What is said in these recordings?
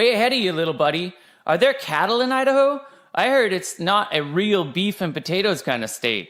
way ahead of you, little buddy. Are there cattle in Idaho? I heard it's not a real beef and potatoes kind of state.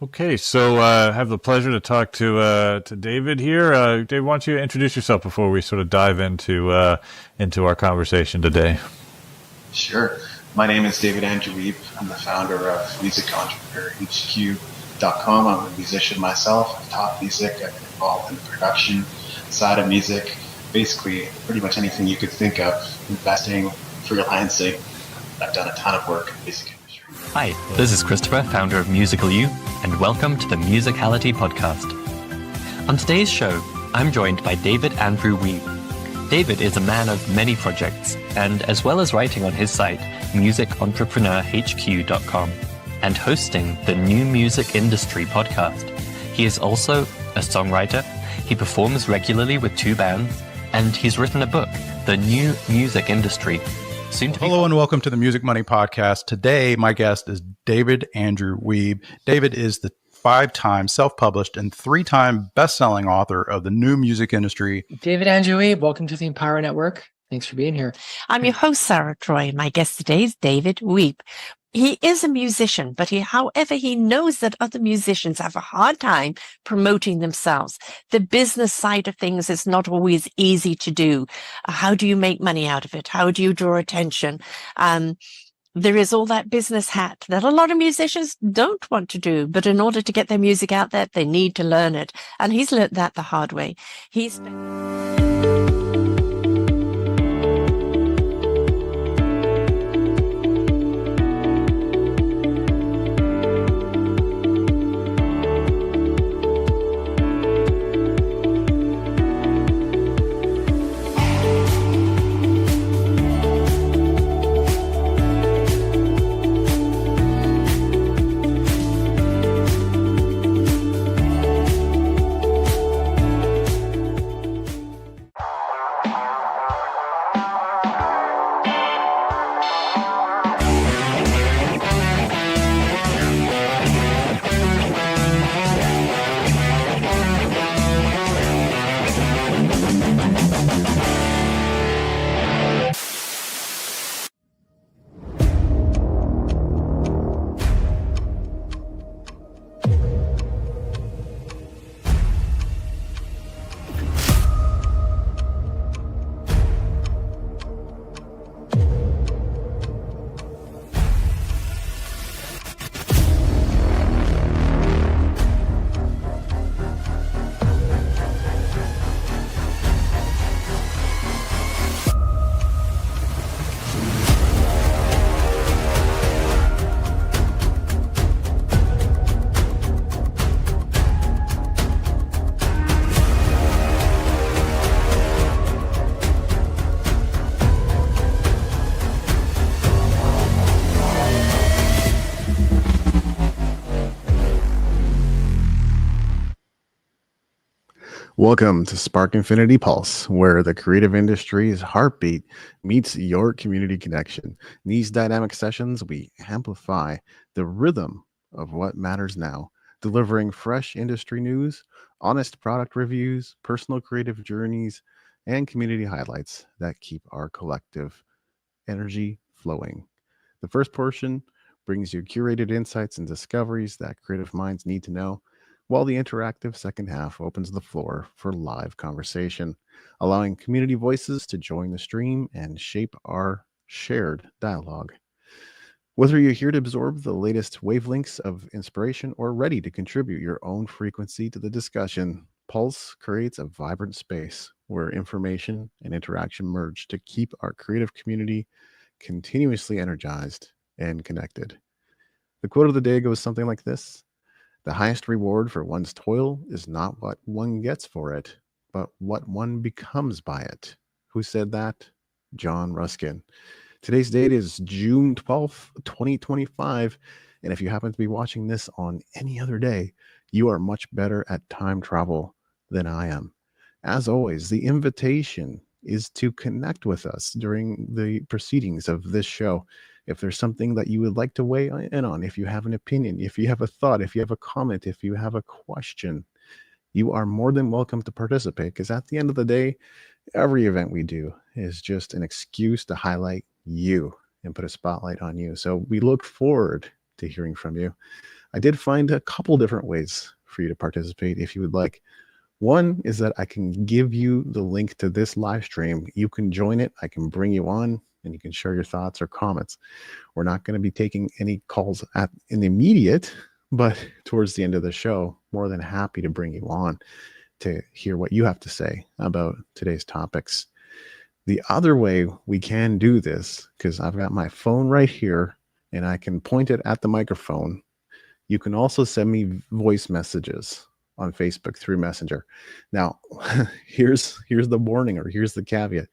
Okay, so I have the pleasure to talk to David here. Dave, why don't you introduce yourself before we sort of dive into our conversation today? Sure. My name is David Andrew Wiebe. I'm the founder of musicentrepreneurhq.com. I'm a musician myself. I've taught music. I've been involved in the production side of music. Basically, pretty much anything you could think of. Investing, freelancing. I've done a ton of work in the music industry. Hi, this is Christopher, founder of Musical You, and welcome to the Musicality Podcast. On today's show, I'm joined by David Andrew Wiebe. David is a man of many projects, and as well as writing on his site, musicentrepreneurhq.com, and hosting the New Music Industry podcast. He is also a songwriter, he performs regularly with two bands, and he's written a book, The New Music Industry. Hello and welcome to the Music Money Podcast. Today, my guest is David Andrew Wiebe. David is the 5-time self-published and 3-time best-selling author of The New Music Industry. David Andrew Wiebe, welcome to the Empower Network. Thanks for being here. I'm your host, Sarah Troy. My guest today is David Wiebe. He is a musician, but however, he knows that other musicians have a hard time promoting themselves. The business side of things is not always easy to do. How do you make money out of it? How do you draw attention? There is all that business hat that a lot of musicians don't want to do, but in order to get their music out there, they need to learn it. And he's learned that the hard way. Welcome to Spark Infinity Pulse, where the creative industry's heartbeat meets your community connection. In these dynamic sessions, we amplify the rhythm of what matters now, delivering fresh industry news, honest product reviews, personal creative journeys, and community highlights that keep our collective energy flowing. The first portion brings you curated insights and discoveries that creative minds need to know. while the interactive second half opens the floor for live conversation, allowing community voices to join the stream and shape our shared dialogue. Whether you're here to absorb the latest wavelengths of inspiration or ready to contribute your own frequency to the discussion, Pulse creates a vibrant space where information and interaction merge to keep our creative community continuously energized and connected. The quote of the day goes something like this: "The highest reward for one's toil is not what one gets for it, but what one becomes by it." Who said that? John Ruskin. Today's date is June 12th, 2025. And if you happen to be watching this on any other day, you are much better at time travel than I am. As always, the invitation is to connect with us during the proceedings of this show. If there's something that you would like to weigh in on, if you have an opinion, if you have a thought, if you have a comment, if you have a question, you are more than welcome to participate, because at the end of the day, every event we do is just an excuse to highlight you and put a spotlight on you. So we look forward to hearing from you. I did find a couple different ways for you to participate if you would like. One is that I can give you the link to this live stream. You can join it. I can bring you on and you can share your thoughts or comments. We're not going to be taking any calls in the immediate, but towards the end of the show, more than happy to bring you on to hear what you have to say about today's topics. The other way we can do this, because I've got my phone right here and I can point it at the microphone. You can also send me voice messages on Facebook through Messenger. Now, here's the warning, or here's the caveat.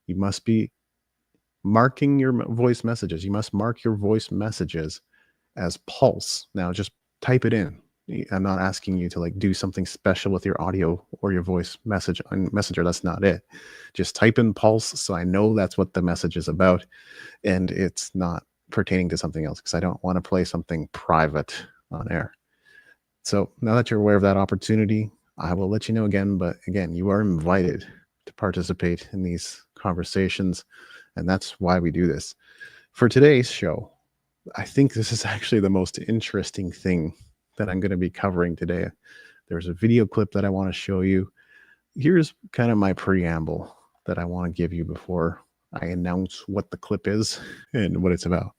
You must be marking your voice messages. You must mark your voice messages as Pulse. Now, just type it in. I'm not asking you to like do something special with your audio or your voice message on Messenger. That's not it. Just type in Pulse so I know that's what the message is about, and it's not pertaining to something else, because I don't want to play something private on air. So now that you're aware of that opportunity, I will let you know again. But again, you are invited to participate in these conversations, and that's why we do this. For today's show, I think this is actually the most interesting thing that I'm going to be covering today. There's a video clip that I want to show you. Here's kind of my preamble that I want to give you before I announce what the clip is and what it's about.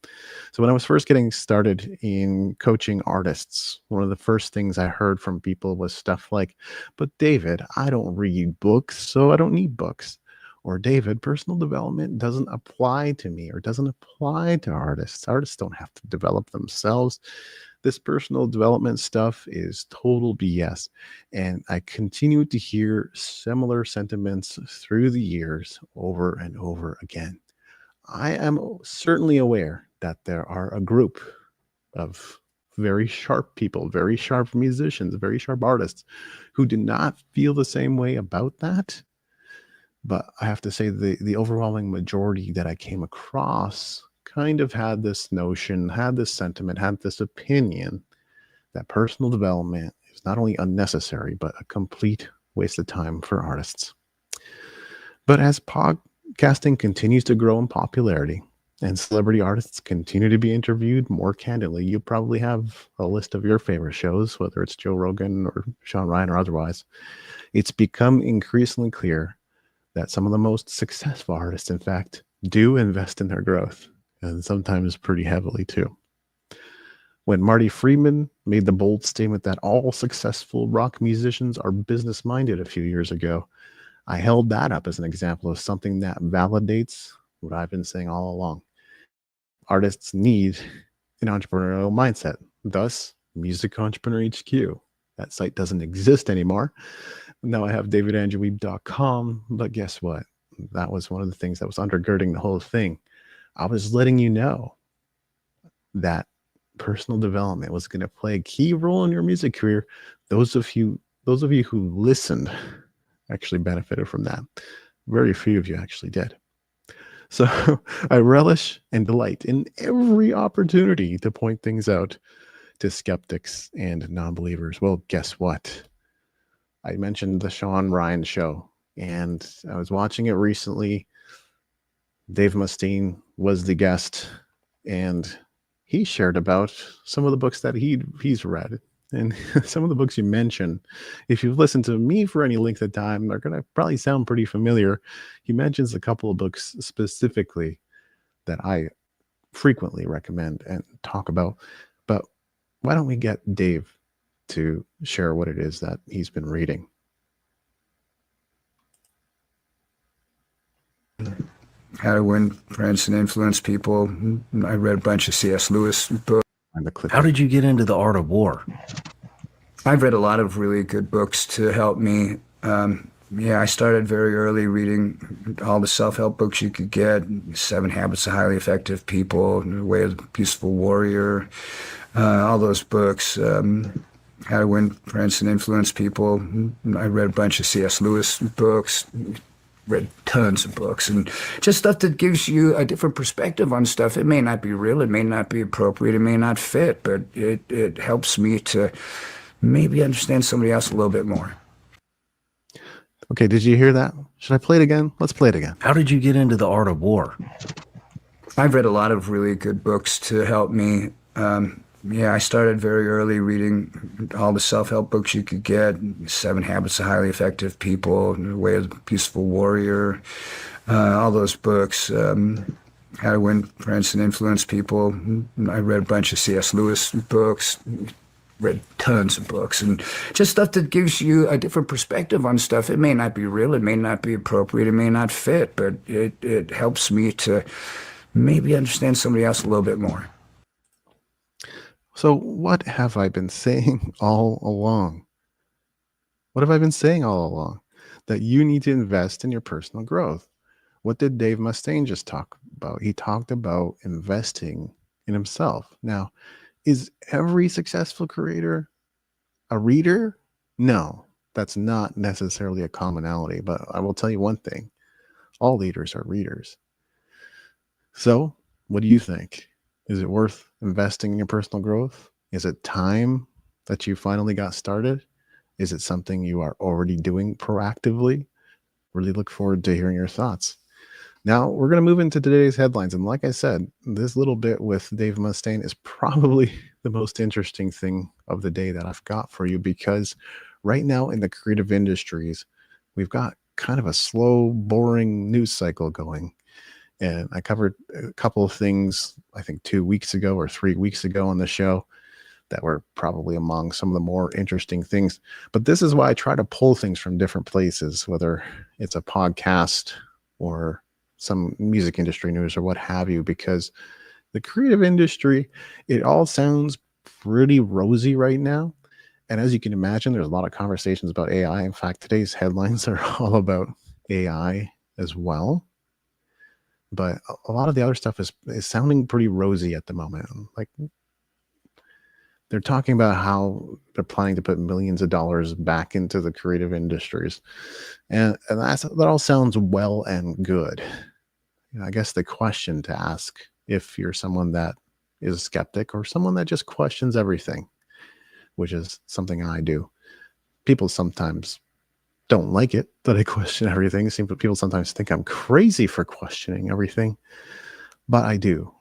So when I was first getting started in coaching artists, one of the first things I heard from people was stuff like, "But David, I don't read books, so I don't need books." Or, "David, personal development doesn't apply to me or doesn't apply to artists. Artists don't have to develop themselves. This personal development stuff is total BS." And I continue to hear similar sentiments through the years over and over again. I am certainly aware that there are a group of very sharp people, very sharp musicians, very sharp artists who do not feel the same way about that. But I have to say the overwhelming majority that I came across kind of had this notion, had this sentiment, had this opinion that personal development is not only unnecessary, but a complete waste of time for artists. But as podcasting continues to grow in popularity and celebrity artists continue to be interviewed more candidly, you probably have a list of your favorite shows, whether it's Joe Rogan or Sean Ryan or otherwise. It's become increasingly clear that some of the most successful artists, in fact, do invest in their growth, and sometimes pretty heavily too. When Marty Friedman made the bold statement that all successful rock musicians are business-minded a few years ago, I held that up as an example of something that validates what I've been saying all along. Artists need an entrepreneurial mindset. Thus, Music Entrepreneur HQ. That site doesn't exist anymore. Now I have davidandrewweeb.com, but guess what? That was one of the things that was undergirding the whole thing. I was letting you know that personal development was going to play a key role in your music career. Those of you who listened actually benefited from that. Very few of you actually did. So I relish and delight in every opportunity to point things out to skeptics and non-believers. Well, guess what? I mentioned the Sean Ryan show, and I was watching it recently. Dave Mustaine was the guest, and he shared about some of the books that he's read And some of the books you mentioned, if you've listened to me for any length of time, they're going to probably sound pretty familiar. He mentions a couple of books specifically that I frequently recommend and talk about. But why don't we get Dave to share what it is that he's been reading? How to Win Friends and Influence People. I read a bunch of C.S. Lewis books. How did you get into the art of war? I've read a lot of really good books to help me. I started very early reading all the self-help books you could get. 7 Habits of Highly Effective People, The Way of the Peaceful Warrior, all those books. How to Win Friends and Influence People. I read a bunch of C.S. Lewis books. Read tons of books, and just stuff that gives you a different perspective on stuff. It may not be real, it may not be appropriate, it may not fit, but it helps me to maybe understand somebody else a little bit more. Okay, did you hear that? Should I play it again? Let's play it again. How did you get into the art of war? I've read a lot of really good books to help me. I started very early reading all the self-help books you could get. 7 Habits of Highly Effective People, The Way of the Peaceful Warrior, all those books. How to Win Friends and Influence People. I read a bunch of C.S. Lewis books. Read tons of books, and just stuff that gives you a different perspective on stuff. It may not be real, it may not be appropriate, it may not fit, but it helps me to maybe understand somebody else a little bit more. So what have I been saying all along? What have I been saying all along? That you need to invest in your personal growth. What did Dave Mustaine just talk about? He talked about investing in himself. Now, is every successful creator a reader? No, that's not necessarily a commonality, but I will tell you one thing. All leaders are readers. So what do you think? Is it worth investing in your personal growth? Is it time that you finally got started? Is it something you are already doing proactively? Really look forward to hearing your thoughts. Now, we're going to move into today's headlines. And like I said, this little bit with Dave Mustaine is probably the most interesting thing of the day that I've got for you, because right now in the creative industries, we've got kind of a slow, boring news cycle going. And I covered a couple of things, I think 2 weeks ago or 3 weeks ago on the show that were probably among some of the more interesting things. But this is why I try to pull things from different places, whether it's a podcast or some music industry news or what have you, because the creative industry, it all sounds pretty rosy right now. And as you can imagine, there's a lot of conversations about AI. In fact, today's headlines are all about AI as well. But a lot of the other stuff is sounding pretty rosy at the moment. Like they're talking about how they're planning to put millions of dollars back into the creative industries. And that all sounds well and good. I guess the question to ask, if you're someone that is a skeptic or someone that just questions everything, which is something I do. People sometimes don't like it that I question everything. People sometimes think I'm crazy for questioning everything, but I do.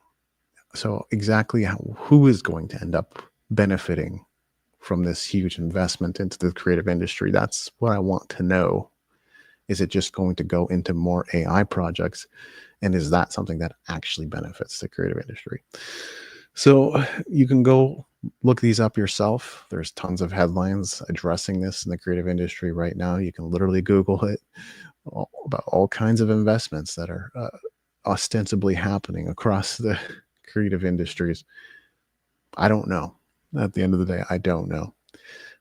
So exactly who is going to end up benefiting from this huge investment into the creative industry? That's what I want to know. Is it just going to go into more AI projects? And is that something that actually benefits the creative industry? So you can go look these up yourself. There's tons of headlines addressing this in the creative industry right now. You can literally Google it about all kinds of investments that are ostensibly happening across the creative industries. I don't know. At the end of the day, I don't know.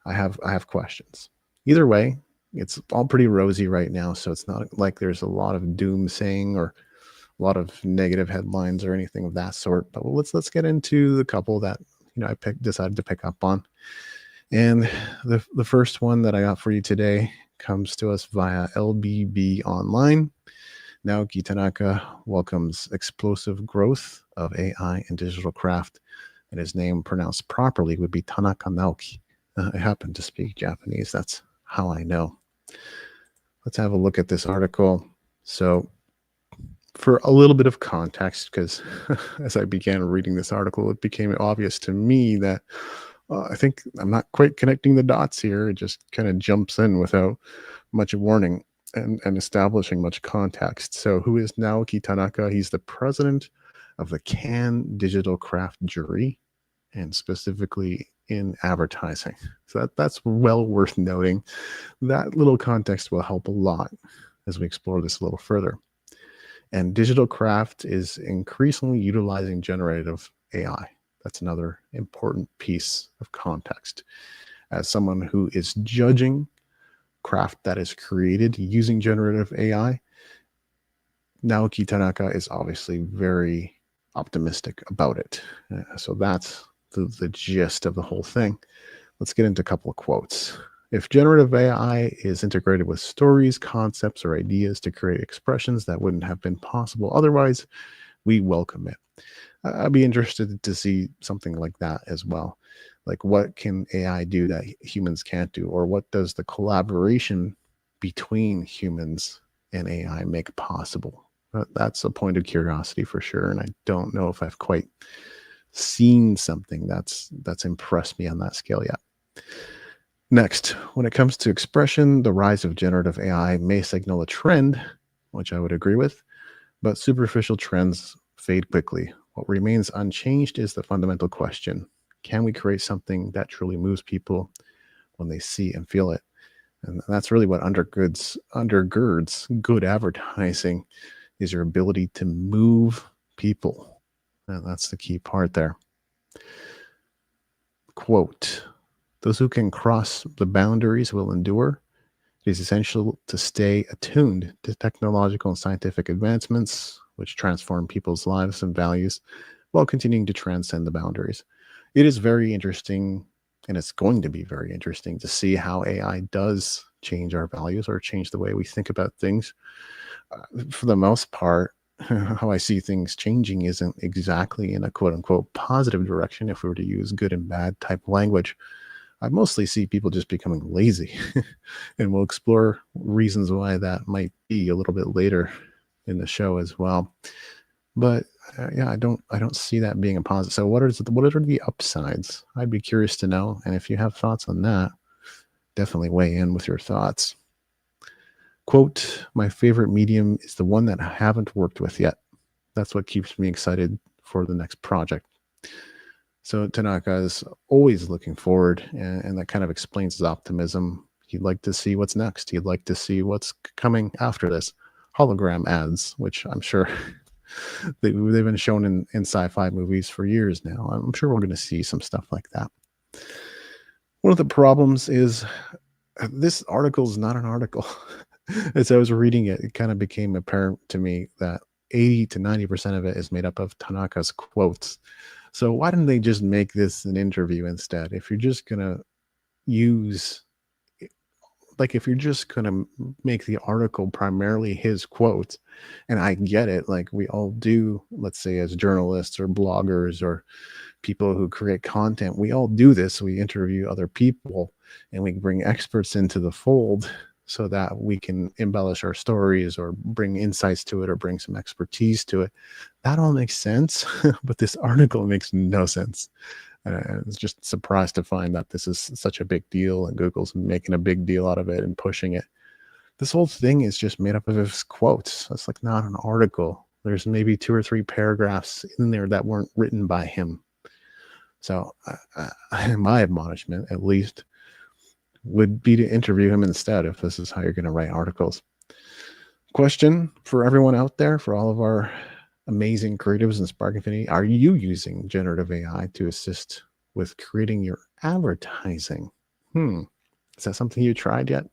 I have questions. Either way, it's all pretty rosy right now, so it's not like there's a lot of doomsaying or a lot of negative headlines or anything of that sort. But let's get into the couple that I decided to pick up on. And the first one that I got for you today comes to us via LBB Online. Naoki Tanaka welcomes explosive growth of AI and digital craft, and his name pronounced properly would be Tanaka Naoki. I happen to speak Japanese. That's how I know. Let's have a look at this article. So for a little bit of context, because as I began reading this article, it became obvious to me that I think I'm not quite connecting the dots here. It just kind of jumps in without much warning and establishing much context. So, who is Naoki Tanaka? He's the president of the Cannes Digital Craft Jury, and specifically in advertising. So that's well worth noting. That little context will help a lot as we explore this a little further. And digital craft is increasingly utilizing generative AI. That's another important piece of context. As someone who is judging craft that is created using generative AI, Naoki Tanaka is obviously very optimistic about it. So that's the gist of the whole thing. Let's get into a couple of quotes. If generative AI is integrated with stories, concepts, or ideas to create expressions that wouldn't have been possible otherwise, we welcome it. I'd be interested to see something like that as well. Like, what can AI do that humans can't do? Or what does the collaboration between humans and AI make possible? That's a point of curiosity for sure. And I don't know if I've quite seen something that's impressed me on that scale yet. Next, when it comes to expression, the rise of generative AI may signal a trend, which I would agree with, but superficial trends fade quickly. What remains unchanged is the fundamental question: can we create something that truly moves people when they see and feel it? And that's really what undergirds good advertising, is your ability to move people. And that's the key part there. Quote, those who can cross the boundaries will endure. It is essential to stay attuned to technological and scientific advancements, which transform people's lives and values while continuing to transcend the boundaries. It is very interesting, and it's going to be very interesting to see how AI does change our values or change the way we think about things. For the most part, how I see things changing isn't exactly in a quote unquote positive direction. If we were to use good and bad type language, I mostly see people just becoming lazy. And we'll explore reasons why that might be a little bit later in the show as well. But yeah, I don't see that being a positive. So what are the upsides? I'd be curious to know. And if you have thoughts on that, definitely weigh in with your thoughts. Quote, my favorite medium is the one that I haven't worked with yet. That's what keeps me excited for the next project. So Tanaka is always looking forward, and that kind of explains his optimism. He'd like to see what's next. He'd like to see what's coming after this. Hologram ads, which I'm sure they've been shown in sci-fi movies for years now. I'm sure we're going to see some stuff like that. One of the problems is this article is not an article. As I was reading it, it kind of became apparent to me that 80 to 90% of it is made up of Tanaka's quotes. So why didn't they just make this an interview instead? If you're just going to if you're just going to make the article primarily his quotes, and I get it, like we all do, let's say as journalists or bloggers or people who create content, we all do this. We interview other people and we bring experts into the fold so that we can embellish our stories or bring insights to it or bring some expertise to it. That all makes sense, but this article makes no sense. I was just surprised to find that this is such a big deal and Google's making a big deal out of it and pushing it. This whole thing is just made up of his quotes. It's like not an article. There's maybe 2 or 3 paragraphs in there that weren't written by him. So my admonishment, at least, would be to interview him instead if this is how you're going to write articles. Question for everyone out there, for all of our amazing creatives in Spark Infinity: are you using generative AI to assist with creating your advertising? Is that something you tried yet?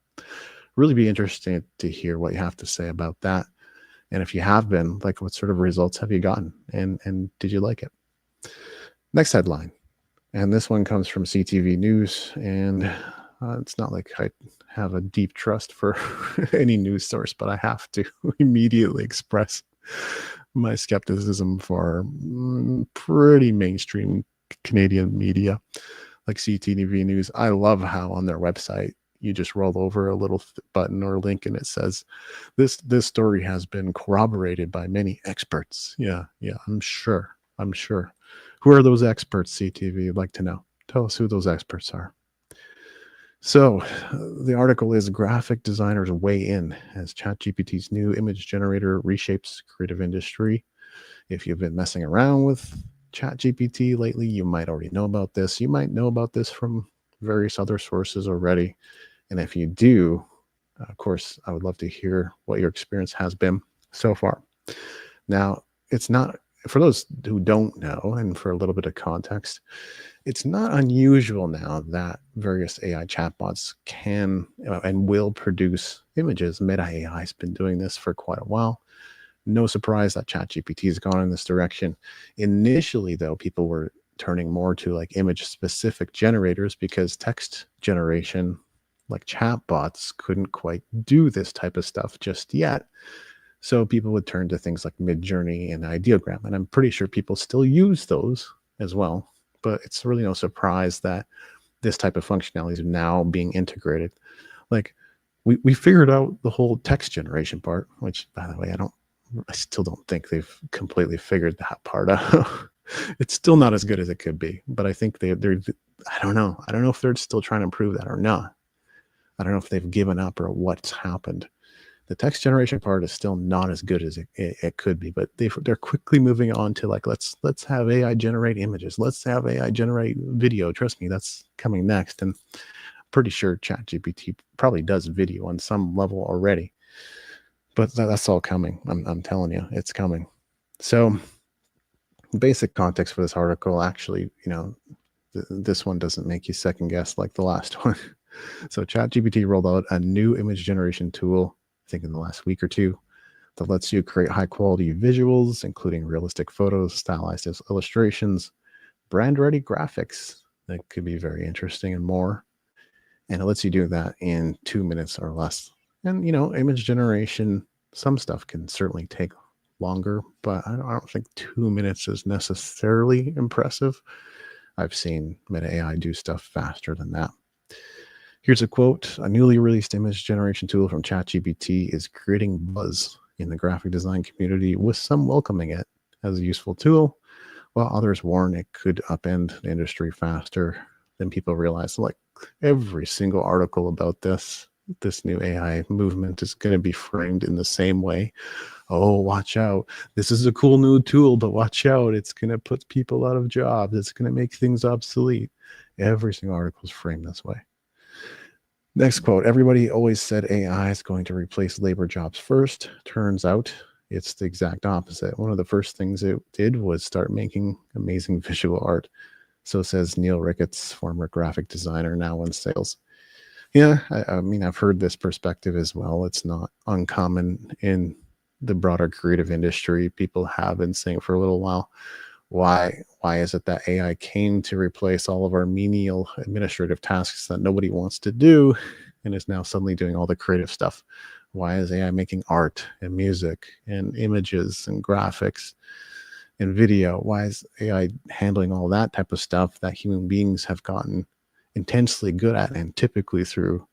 Really be interested to hear what you have to say about that. And if you have been, like, what sort of results have you gotten? And did you like it? Next headline. And this one comes from CTV News. And it's not like I have a deep trust for any news source, but I have to immediately express my skepticism for pretty mainstream Canadian media like CTV News. I love how on their website you just roll over a little button or link and it says this story has been corroborated by many experts. Yeah, I'm sure. Who are those experts, CTV? I'd like to know. Tell us who those experts are. So the article is Graphic Designers Weigh In as ChatGPT's new image generator reshapes creative industry. If you've been messing around with ChatGPT lately, you might already know about this. You might know about this from various other sources already. And if you do, of course, I would love to hear what your experience has been so far. Now, it's not, for those who don't know, and for a little bit of context, it's not unusual now that various AI chatbots can and will produce images. Meta AI has been doing this for quite a while. No surprise that ChatGPT has gone in this direction. Initially, though, people were turning more to like image specific generators because text generation, like chatbots, couldn't quite do this type of stuff just yet. So people would turn to things like Midjourney and Ideogram, and I'm pretty sure people still use those as well. But it's really no surprise that this type of functionality is now being integrated. Like we figured out the whole text generation part, which, by the way, I still don't think they've completely figured that part out. It's still not as good as it could be, but I think they're I don't know if they're still trying to improve that or not. I don't know if they've given up or what's happened. The text generation part is still not as good as it could be, but they're quickly moving on to like, let's have AI generate images. Let's have AI generate video. Trust me, that's coming next. And I'm pretty sure ChatGPT probably does video on some level already, but that's all coming. I'm telling you, it's coming. So basic context for this article, actually, this one doesn't make you second guess like the last one. So ChatGPT rolled out a new image generation tool, I think in the last week or two, that lets you create high quality visuals, including realistic photos, stylized illustrations, brand ready graphics that could be very interesting, and more. And it lets you do that in 2 minutes or less. And, image generation, some stuff can certainly take longer, but I don't think 2 minutes is necessarily impressive. I've seen Meta AI do stuff faster than that. Here's a quote: "A newly released image generation tool from ChatGPT is creating buzz in the graphic design community, with some welcoming it as a useful tool, while others warn it could upend the industry faster than people realize." Like every single article about this new AI movement is going to be framed in the same way. Oh, watch out. This is a cool new tool, but watch out. It's going to put people out of jobs. It's going to make things obsolete. Every single article is framed this way. Next quote: "Everybody always said AI is going to replace labor jobs first. Turns out it's the exact opposite. One of the first things it did was start making amazing visual art." So says Neil Ricketts, former graphic designer, now in sales. Yeah, I mean, I've heard this perspective as well. It's not uncommon in the broader creative industry. People have been saying for a little while, why is it that AI came to replace all of our menial administrative tasks that nobody wants to do and is now suddenly doing all the creative stuff? Why is AI making art and music and images and graphics and video? Why is AI handling all that type of stuff that human beings have gotten intensely good at, and typically through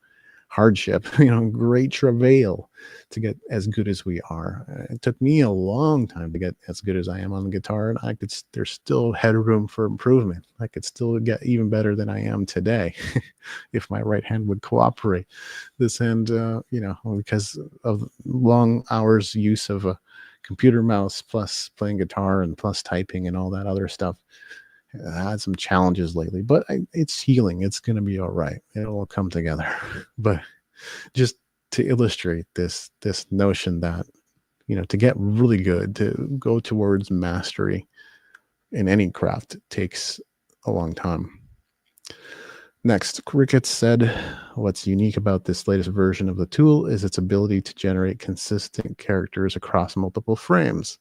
hardship, great travail, to get as good as we are? It took me a long time to get as good as I am on the guitar, and there's still headroom for improvement. I could still get even better than I am today if my right hand would cooperate. This hand, because of long hours use of a computer mouse, plus playing guitar and plus typing and all that other stuff, I had some challenges lately, but it's healing. It's going to be all right. It'll all come together. But just to illustrate this notion that, to get really good, to go towards mastery in any craft, takes a long time. Next, Ricketts said, "What's unique about this latest version of the tool is its ability to generate consistent characters across multiple frames,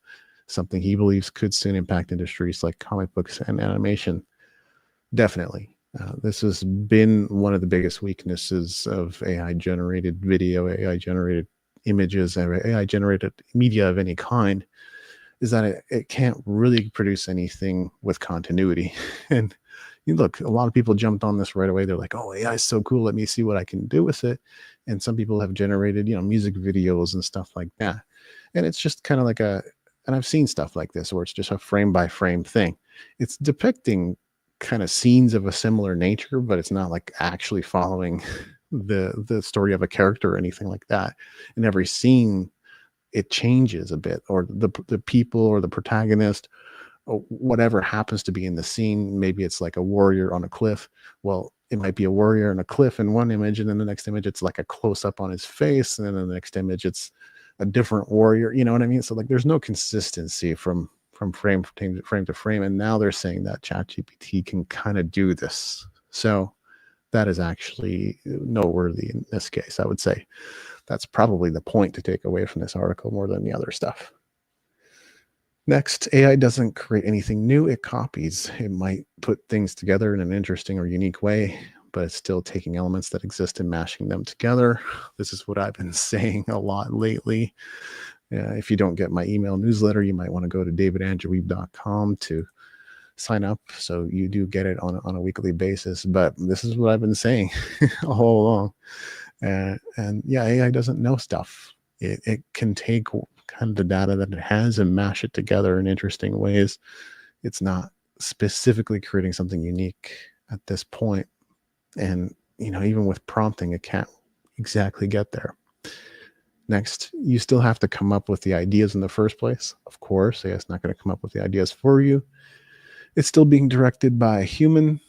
something he believes could soon impact industries like comic books and animation." Definitely. This has been one of the biggest weaknesses of AI-generated video, AI-generated images, AI-generated media of any kind, is that it can't really produce anything with continuity. And look, a lot of people jumped on this right away. They're like, "Oh, AI is so cool. Let me see what I can do with it." And some people have generated, music videos and stuff like that. And it's just kind of like and I've seen stuff like this where it's just a frame by frame thing. It's depicting kind of scenes of a similar nature, but it's not like actually following the story of a character or anything like that. In every scene, it changes a bit, or the people or the protagonist or whatever happens to be in the scene. Maybe it's like a warrior on a cliff. Well, it might be a warrior on a cliff in one image, and then the next image it's like a close up on his face, and then in the next image it's a different warrior. You know what I mean? So like there's no consistency from frame to frame. And now they're saying that ChatGPT can kind of do this. So that is actually noteworthy in this case. I would say that's probably the point to take away from this article more than the other stuff. Next, AI doesn't create anything new, it copies. It might put things together in an interesting or unique way, but it's still taking elements that exist and mashing them together. This is what I've been saying a lot lately. If you don't get my email newsletter, you might want to go to davidandrewweeb.com to sign up, so you do get it on a weekly basis. But this is what I've been saying all along. And yeah, AI doesn't know stuff. It can take kind of the data that it has and mash it together in interesting ways. It's not specifically creating something unique at this point. And, you know, even with prompting, it can't exactly get there. Next, you still have to come up with the ideas in the first place. Of course, AI is not going to come up with the ideas for you. It's still being directed by a human,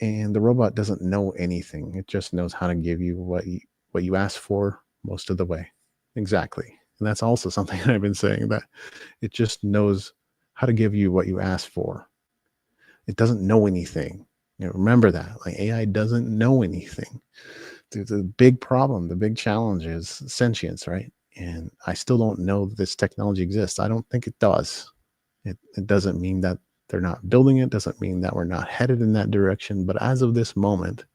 and the robot doesn't know anything. It just knows how to give you what you ask for most of the way. Exactly. And that's also something that I've been saying, that it just knows how to give you what you ask for. It doesn't know anything. You know, remember that. Like, AI doesn't know anything. The big problem, the big challenge is sentience, right? And I still don't know that this technology exists. I don't think it does. It doesn't mean that they're not building it, doesn't mean that we're not headed in that direction. But as of this moment,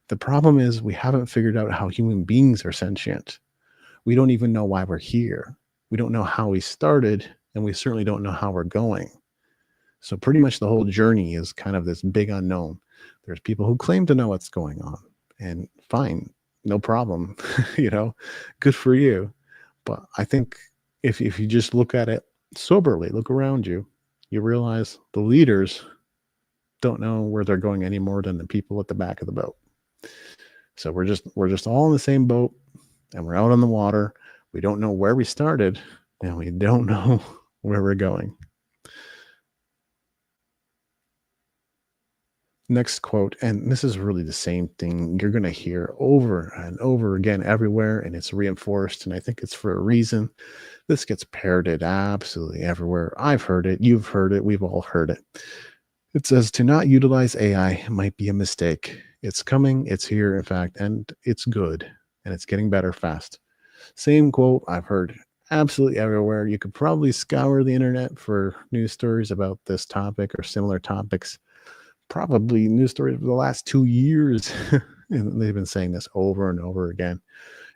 the problem is we haven't figured out how human beings are sentient. We don't even know why we're here. We don't know how we started, and we certainly don't know how we're going. So pretty much the whole journey is kind of this big unknown. There's people who claim to know what's going on, and fine, no problem, you know, good for you. But I think if you just look at it soberly, look around you, you realize the leaders don't know where they're going any more than the people at the back of the boat. So we're just all in the same boat, and we're out on the water. We don't know where we started, and we don't know where we're going. Next quote, and this is really the same thing you're going to hear over and over again everywhere, and it's reinforced, and I think it's for a reason. This gets parroted absolutely everywhere. I've heard it, you've heard it, we've all heard it. It says, to not utilize AI might be a mistake. It's coming, it's here, in fact, and it's good, and it's getting better fast. Same quote I've heard absolutely everywhere. You could probably scour the internet for news stories about this topic or similar topics. Probably news stories for the last 2 years. And they've been saying this over and over again.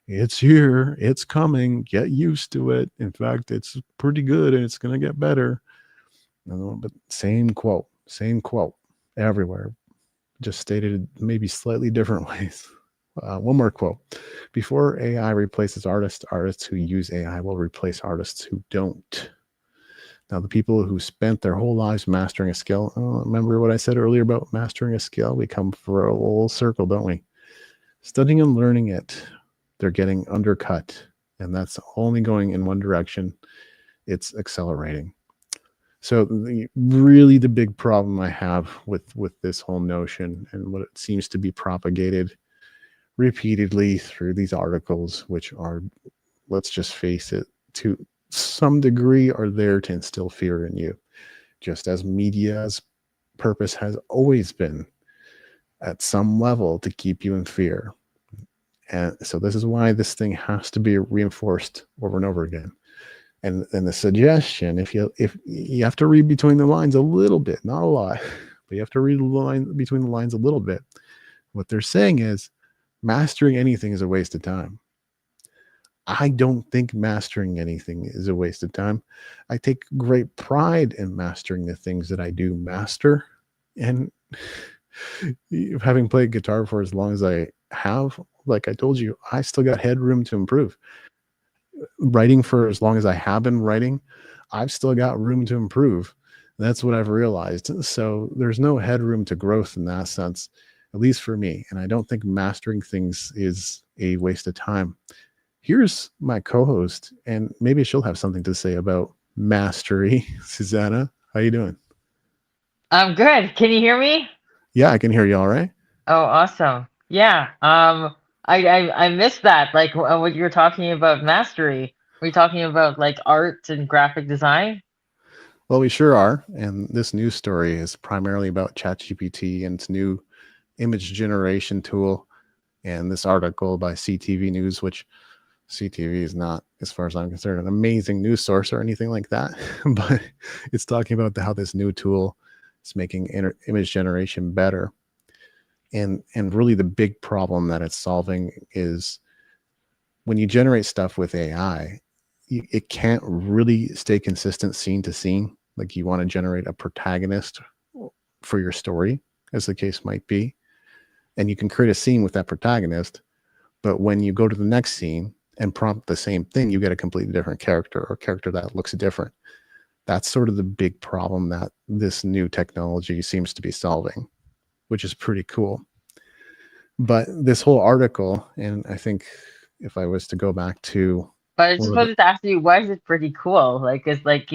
It's here, it's coming, get used to it. In fact, it's pretty good and it's going to get better. But same quote everywhere, just stated maybe slightly different ways. One more quote. Before AI replaces artists who use AI will replace artists who don't. Now, the people who spent their whole lives mastering a skill, remember what I said earlier about mastering a skill? We come for a whole circle, don't we? Studying and learning it, they're getting undercut, and that's only going in one direction. It's accelerating. So really the big problem I have with this whole notion and what it seems to be propagated repeatedly through these articles, which are, let's just face it, to some degree are there to instill fear in you, just as media's purpose has always been at some level to keep you in fear. And so this is why this thing has to be reinforced over and over again. And the suggestion, if you have to read between the lines a little bit, not a lot, but you have to read the line between the lines a little bit. What they're saying is mastering anything is a waste of time. I don't think mastering anything is a waste of time. I take great pride in mastering the things that I do master. And having played guitar for as long as I have, like I told you, I still got headroom to improve. Writing for as long as I have been writing, I've still got room to improve. That's what I've realized. So there's no headroom to growth in that sense, at least for me. And I don't think mastering things is a waste of time. Here's my co-host, and maybe she'll have something to say about mastery. Susanna, how you doing? I'm good. Can you hear me? Yeah, I can hear you all right. Oh, awesome. Yeah. I missed that. Like what you were talking about mastery. Were you talking about like art and graphic design? Well, we sure are. And this news story is primarily about ChatGPT and its new image generation tool. And this article by CTV News, which CTV is not, as far as I'm concerned, an amazing news source or anything like that. But it's talking about how this new tool is making image generation better. And really the big problem that it's solving is when you generate stuff with AI, it can't really stay consistent scene to scene. Like you want to generate a protagonist for your story, as the case might be. And you can create a scene with that protagonist, but when you go to the next scene and prompt the same thing, you get a completely different character or a character that looks different. That's sort of the big problem that this new technology seems to be solving, which is pretty cool. But this whole article, and I think if I was to go back to, But I just wanted to ask you, why is it pretty cool? Like it's like,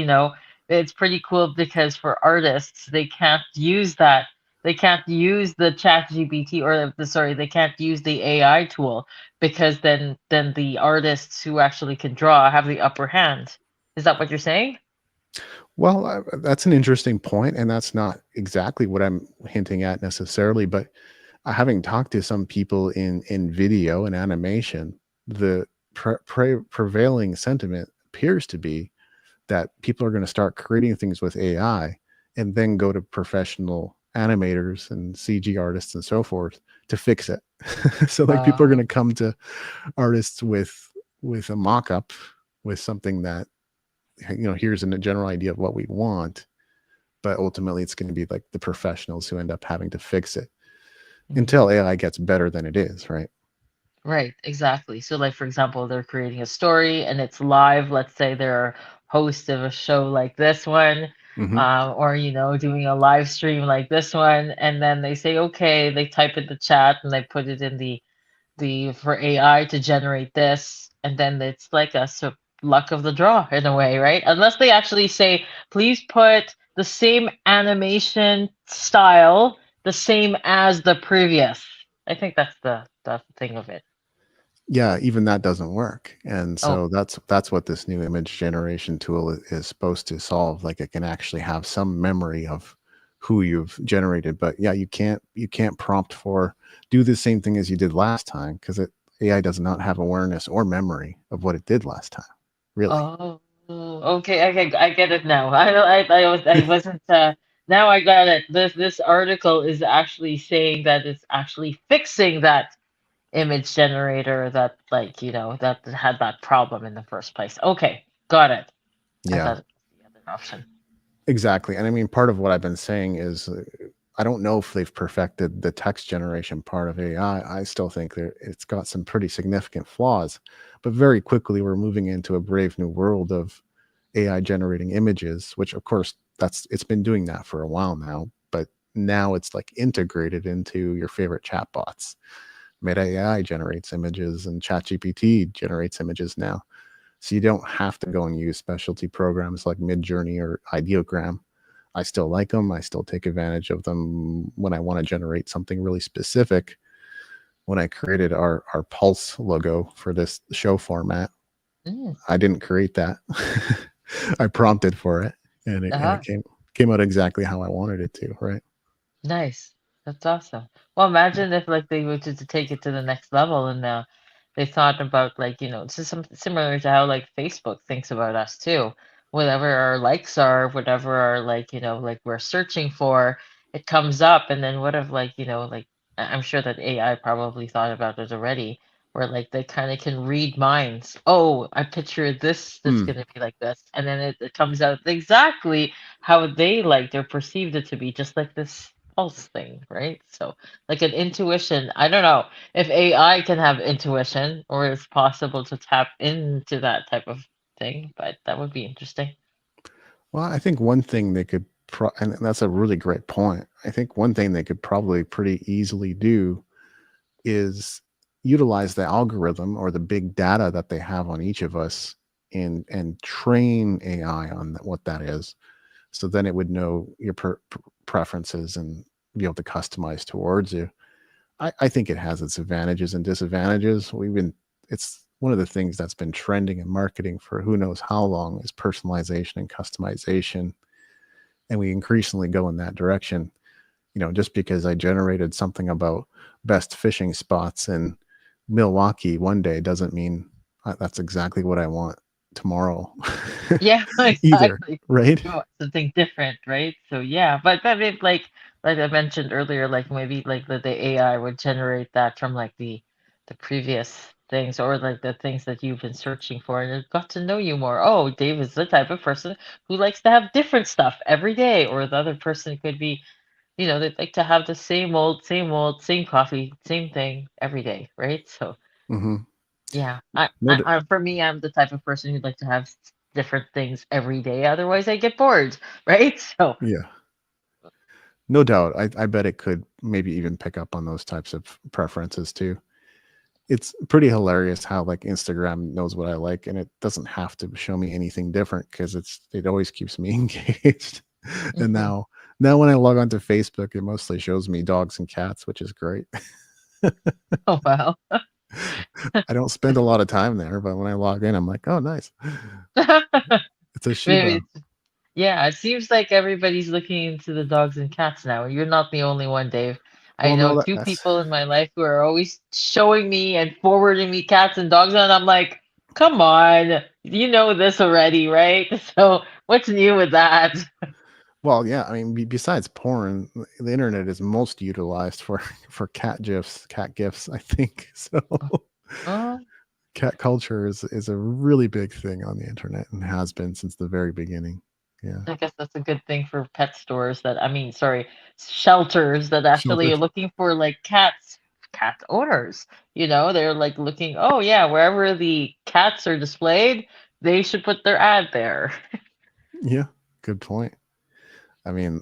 it's pretty cool because for artists, they can't use that. They can't use the chat GPT or they can't use the AI tool because then the artists who actually can draw have the upper hand. Is that what you're saying? well, that's an interesting point, and that's not exactly what I'm hinting at necessarily, but having talked to some people in video and animation, the prevailing sentiment appears to be that people are going to start creating things with AI and then go to professional animators and CG artists and so forth to fix it. So like people are going to come to artists with a mock-up with something that, here's a general idea of what we want, but ultimately it's going to be like the professionals who end up having to fix it until AI gets better than it is, right? Right, exactly. So, like, for example, they're creating a story and it's live. Let's say they're host of a show like this one, or, doing a live stream like this one. And then they say, okay, they type in the chat and they put it in for AI to generate this. And then it's like luck of the draw in a way, right? Unless they actually say, please put the same animation style, the same as the previous. I think that's the thing of it. Yeah, even that doesn't work. And Oh, so that's what this new image generation tool is supposed to solve. Like it can actually have some memory of who you've generated. But yeah, you can't prompt for do the same thing as you did last time because AI does not have awareness or memory of what it did last time. Really. oh, okay, I get it now. I wasn't. Now I got it. This article is actually saying that it's actually fixing that image generator that that had that problem in the first place. Okay, got it. I Yeah. thought it was the other option. Exactly. And I mean, part of what I've been saying is I don't know if they've perfected the text generation part of AI. I still think that it's got some pretty significant flaws, but very quickly we're moving into a brave new world of AI generating images, which of course it's been doing that for a while now, but now it's like integrated into your favorite chatbots. Meta AI generates images and ChatGPT generates images now. So you don't have to go and use specialty programs like Midjourney or Ideogram. I still like them. I still take advantage of them when I want to generate something really specific. When I created our Pulse logo for this show format, I didn't create that. I prompted for it, and it came out exactly how I wanted it to. Right? Nice. That's awesome. Well, imagine if like they were to take it to the next level and they thought about like, it's just similar to how like Facebook thinks about us too. Whatever our likes are, whatever our like, like we're searching for, it comes up and then what if like, like I'm sure that AI probably thought about it already, where like they kind of can read minds. Oh, I picture this that's gonna be like this, and then it comes out exactly how they liked or perceived it to be, just like this pulse thing, right? So, like an intuition. I don't know if AI can have intuition or it's possible to tap into that type of thing, but that would be interesting. Well, I think one thing they could and that's a really great point. I think one thing they could probably pretty easily do is utilize the algorithm or the big data that they have on each of us and train AI on what that is. So then it would know your preferences and be able to customize towards you. I think it has its advantages and disadvantages. It's one of the things that's been trending in marketing for who knows how long is personalization and customization. And we increasingly go in that direction. Just because I generated something about best fishing spots in Milwaukee one day doesn't mean that's exactly what I want tomorrow. Yeah, Either, exactly. right? You want something different, right? So yeah, but I mean, like I mentioned earlier, like maybe like the AI would generate that from like the previous things or like the things that you've been searching for, and it got to know you more. Oh, Dave is the type of person who likes to have different stuff every day, or the other person could be, they'd like to have the same old, same coffee, same thing every day, right? So Mm-hmm. yeah, No, for me, I'm the type of person who'd like to have different things every day. Otherwise, I get bored, right? So, yeah, no doubt. I bet it could maybe even pick up on those types of preferences too. It's pretty hilarious how like Instagram knows what I like, and it doesn't have to show me anything different because it always keeps me engaged. And mhm. now when I log onto Facebook, it mostly shows me dogs and cats, which is great. Oh wow. I don't spend a lot of time there, but when I log in, I'm like, oh, nice. It's a Maybe Shiba. yeah, it seems like everybody's looking into the dogs and cats now. You're not the only one, Dave. I Well, know no, two that's people in my life who are always showing me and forwarding me cats and dogs, and I'm like, come on, you know this already, right? So what's new with that? well, yeah. I mean, besides porn, the internet is most utilized for for cat gifs. I think so. Oh, Cat culture is a really big thing on the internet and has been since the very beginning. Yeah, I guess that's a good thing for pet stores that, I mean, sorry, shelters that actually are shelters. looking for like cat owners. They're like looking, oh yeah, wherever the cats are displayed, they should put their ad there. Yeah, good point. I mean,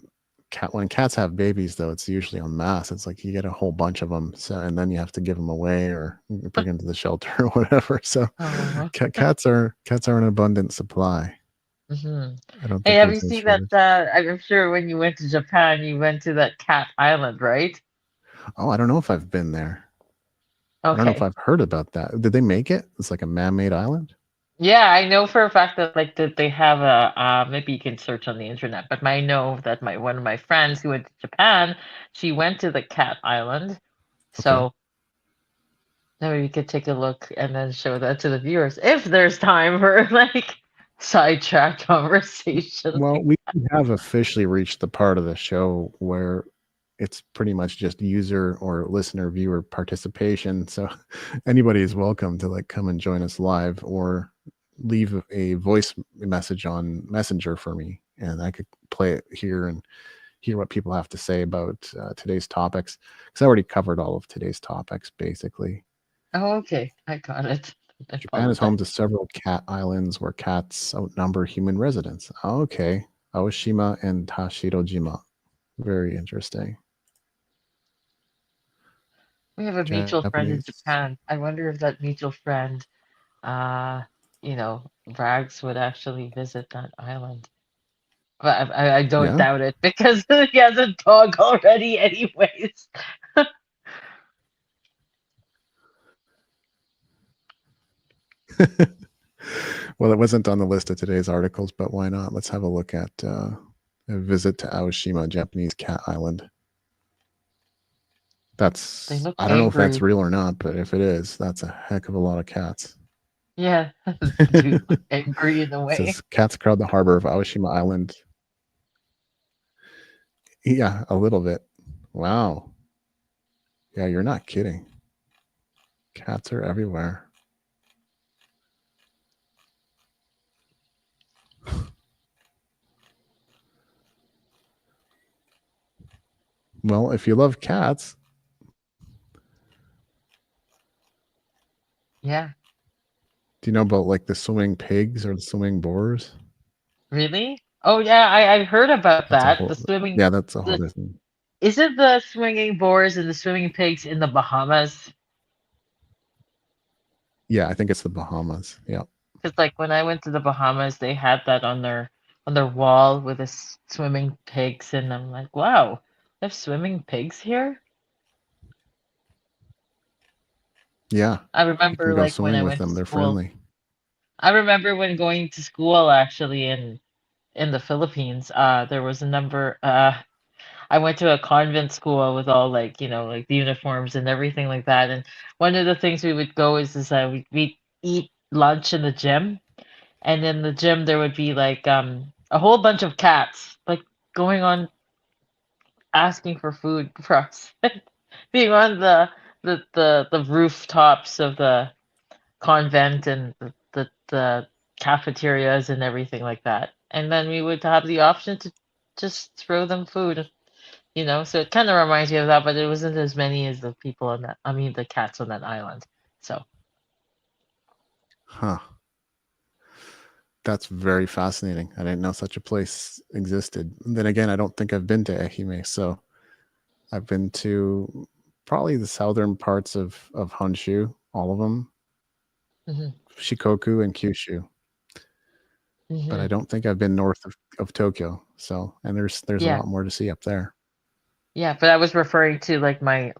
when cats have babies, though, it's usually en masse. It's like you get a whole bunch of them, so and then you have to give them away or bring them to the shelter or whatever. So, Oh. cats are an abundant supply. Hmm. I don't Hey, think have you there's any seen that? shortage. I'm sure when you went to Japan, you went to that cat island, right? Oh, I don't know if I've been there. I don't know if Okay. I've heard about that. Did they make it? It's like a man-made island. Yeah, I know for a fact that like that they have a maybe you can search on the internet, but I know that my one of my friends who went to Japan, she went to the cat island. Okay. So maybe we could take a look and then show that to the viewers if there's time for like sidetrack conversation Well, like we have officially reached the part of the show where it's pretty much just user or listener viewer participation. So anybody is welcome to like come and join us live or leave a voice message on Messenger for me, and I could play it here and hear what people have to say about today's topics. Because I already covered all of today's topics basically. Oh, okay, I got it. I Japan is home apologize. to several cat islands where cats outnumber human residents. Okay. Aoshima and Tashirojima. Very interesting. We have a mutual friend in Japanese. Japan. I wonder if that mutual friend, uh, Rags would actually visit that island. But I don't Yeah. doubt it because he has a dog already, anyways. Well, it wasn't on the list of today's articles, but why not? Let's have a look at a visit to Aoshima, Japanese cat island. They look I don't know if that's angry. real or not, but if it is, that's a heck of a lot of cats. Yeah, they do It look angry in a way. says cats crowd the harbor of Aoshima Island. Yeah, a little bit. Wow. Yeah, you're not kidding. Cats are everywhere. Well, if you love cats, Yeah, do you know about like the swimming pigs or the swimming boars? really? Oh yeah, I've heard about That's a that. whole. The swimming, Yeah, that's a whole the other thing. is it the swinging boars and the swimming pigs in the Bahamas? Yeah, I think it's the Bahamas. Yeah. Because like when I went to the Bahamas, they had that on their wall with the swimming pigs, and I'm like, wow, they have swimming pigs here. Yeah. I You can remember go like when swimming I with went to them. They're school. friendly. I remember when going to school actually in the Philippines. There was a number. I went to a convent school with all like like the uniforms and everything like that. And one of the things we would go is we eat lunch in the gym, and in the gym there would be like a whole bunch of cats like going on asking for food for us, being on the rooftops of the convent and the cafeterias and everything like that. And then we would have the option to just throw them food. So it kind of reminds me of that, but it wasn't as many as the people on that, I mean, the cats on that island. So, Huh. That's very fascinating. I didn't know such a place existed. And then again, I don't think I've been to Ehime, so I've been to probably the southern parts of Honshu, all of them, hmm Shikoku and Kyushu. But hmm I don't think I've been north of Tokyo. So, and there's a yeah, lot more to see up there. yeah. But I was referring to like my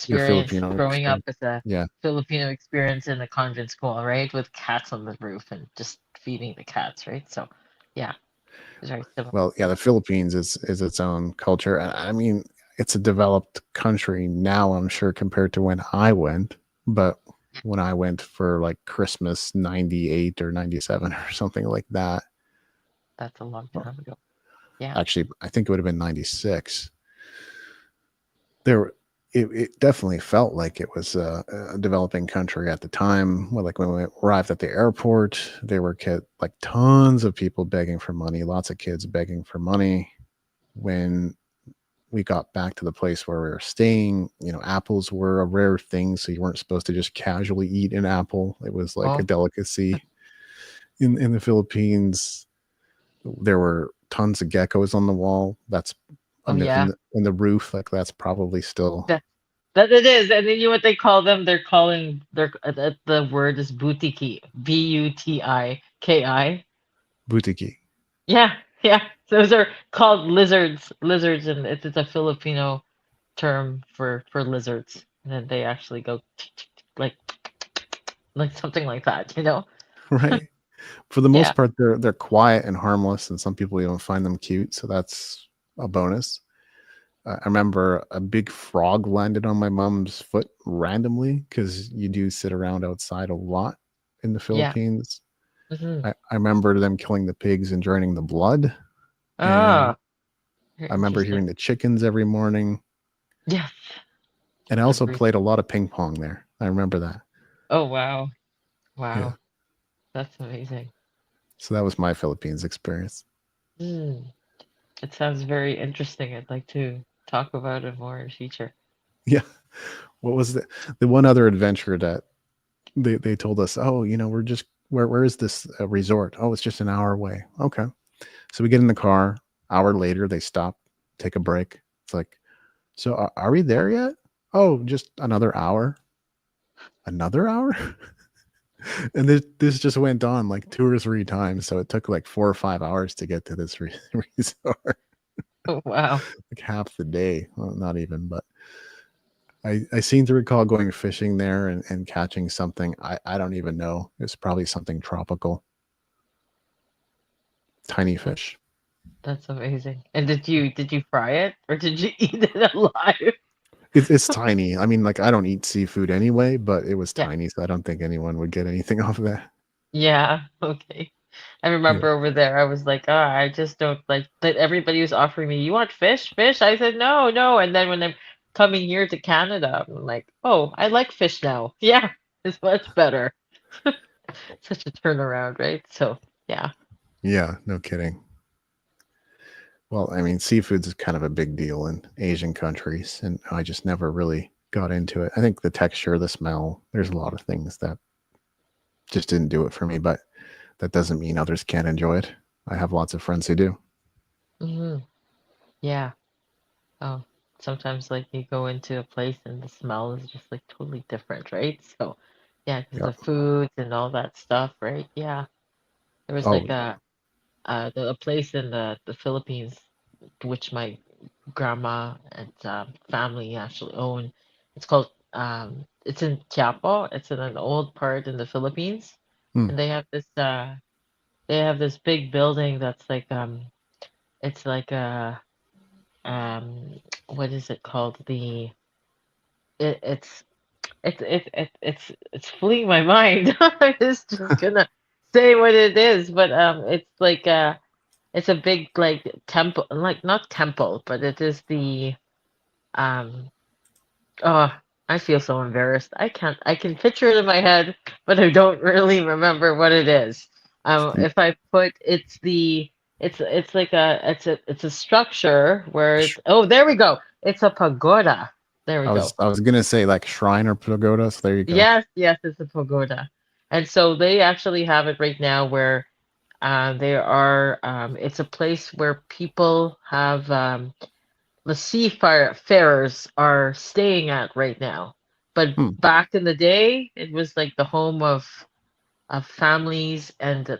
Your experience Filipino growing up experience. as a Yeah. Filipino experience in the convent school, right? With cats on the roof and just feeding the cats, right? So, yeah, it's very similar. Well, yeah, the Philippines is its own culture. And I mean, it's a developed country now, I'm sure, compared to when I went. But when I went for like Christmas 98 or 97 or something like that, That's a long time ago. Yeah. actually, I think it would have been 96. There, it definitely felt like it was a developing country at the time. Well, like when we arrived at the airport, there were like tons of people begging for money, lots of kids begging for money. When we got back to the place where we were staying, apples were a rare thing, so you weren't supposed to just casually eat an apple. It was like a Oh, delicacy. In the Philippines, there were tons of geckos on the wall. That's oh on the yeah. in the roof. Like that's probably still That that it is. And then you know what they call them? They're calling the word is butiki. Butiki. butiki. Yeah, yeah. Those are called lizards. Lizards, and it's a Filipino term for lizards. And then they actually go like like something like that. Right. For the Yeah. most part, they're quiet and harmless, and some people even find them cute. So that's a bonus. I remember a big frog landed on my mom's foot randomly because you do sit around outside a lot in the Yeah. Philippines. hmm I remember them killing the pigs and draining the blood. And Ah, very I remember interesting. hearing the chickens every morning. Yes. And I also Every. played a lot of ping pong there. I remember that. Oh wow. Yeah. Wow. That's amazing. So that was my Philippines experience. Hmm. It sounds very interesting. I'd like to talk about it more in future. Yeah. What was the one other adventure that they told us, oh, we're just where is this resort? Oh, it's just an hour away. Okay. So we get in the car. Hour later, they stop, take a break. It's like, so are we there yet? Oh, just another hour. Another hour? And this just went on like 2 or 3 times. So it took like 4 or 5 hours to get to this resort. Oh wow. Like half the day. Well, not even, but I seem to recall going fishing there and catching something. I don't even know. It's probably something tropical. Tiny fish. That's amazing. And did you fry it or did you eat it alive? It's tiny. I mean, like I don't eat seafood anyway, but it was Yeah. tiny, so I don't think anyone would get anything off of that. Yeah. Okay. I Yeah. remember over there, I was like, I just don't like that. Everybody was offering me, you want fish? Fish? I said, no, no. And then when I'm coming here to Canada, I'm like, oh, I like fish now. Yeah, it's much better. Such a turnaround, right? So, yeah. Yeah, no kidding. Well, I mean, seafood's kind of a big deal in Asian countries, and I just never really got into it. I think the texture, the smell, there's a lot of things that just didn't do it for me, but that doesn't mean others can't enjoy it. I have lots of friends who do. Hmm. Yeah. Oh, sometimes like you go into a place and the smell is just like totally different, right? So, yeah, because Yeah. the foods and all that stuff, right? Yeah. There was Oh, like a place in the Philippines which my grandma and family actually own. It's called it's in Quiapo. It's in an old part in the Philippines, hmm. and they have this big building that's like it's like a what is it called? It, it's it's fleeing my mind. I was just gonna say what it is, but it's like it's a big like temple, like not temple, but it is the um oh, I feel so embarrassed. I can picture it in my head, but I don't really remember what it is. If I put it's like it's a structure where it's oh there we go. It's a pagoda. There we go. I was gonna say like shrine or pagoda. So there you go. Yes, yes, it's a pagoda. And so they actually have it right now where there are it's a place where people have the seafarers are staying at right now. But Hmm. back in the day, it was like the home of families and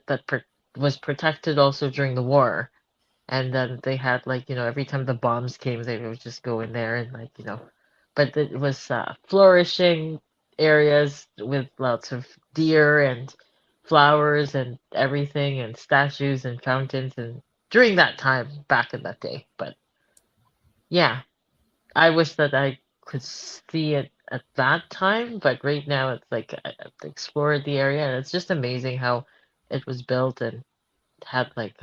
was protected also during the war. And then they had like, every time the bombs came, they would just go in there and like, but it was flourishing areas with lots of deer and flowers and everything and statues and fountains and during that time back in that day. But yeah, I wish that I could see it at that time, but right now it's like I've explored the area and it's just amazing how it was built and had like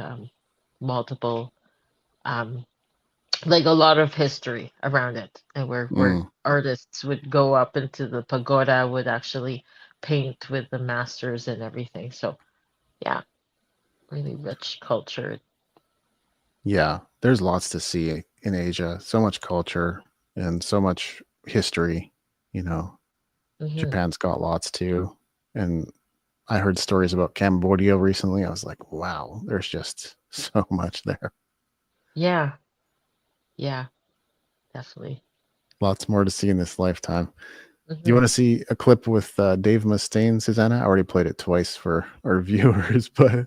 multiple um like a lot of history around it and where Mm. artists would go up into the pagoda would actually paint with the masters and everything. So yeah, really rich culture. Yeah, there's lots to see in Asia. So much culture and so much history. You know, Hmm. Japan's got lots too. And I heard stories about Cambodia recently. I was like, wow, there's just so much there. Yeah, yeah, definitely. Lots more to see in this lifetime. Do you Hmm. want to see a clip with Dave Mustaine, Susanna? I already played it twice for our viewers, but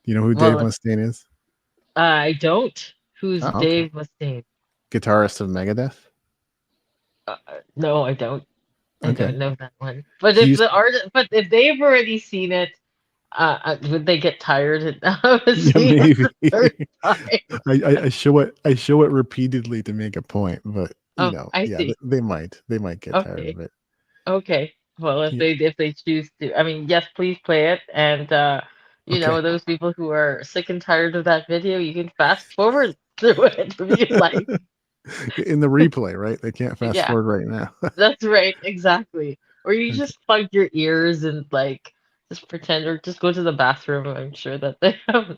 you know who Dave Well, Mustaine is? I don't. Who's Oh, okay. Dave Mustaine? Guitarist of Megadeth. No, I don't. I Okay. don't know that one. But He if used, the art, but if they've already seen it, would they get tired of yeah, seeing it maybe. the third time? I show it repeatedly to make a point, but you Oh, know, I yeah, see. they might get tired Okay. of it. Okay. Well, Yeah, if they choose to, I mean, yes, please play it. And okay. those people who are sick and tired of that video, you can fast forward through it if you like. In the replay, right? They can't fast Yeah, forward right now. that's right, exactly. Or you Okay. just plug your ears and like just pretend, or just go to the bathroom. I'm sure that they have,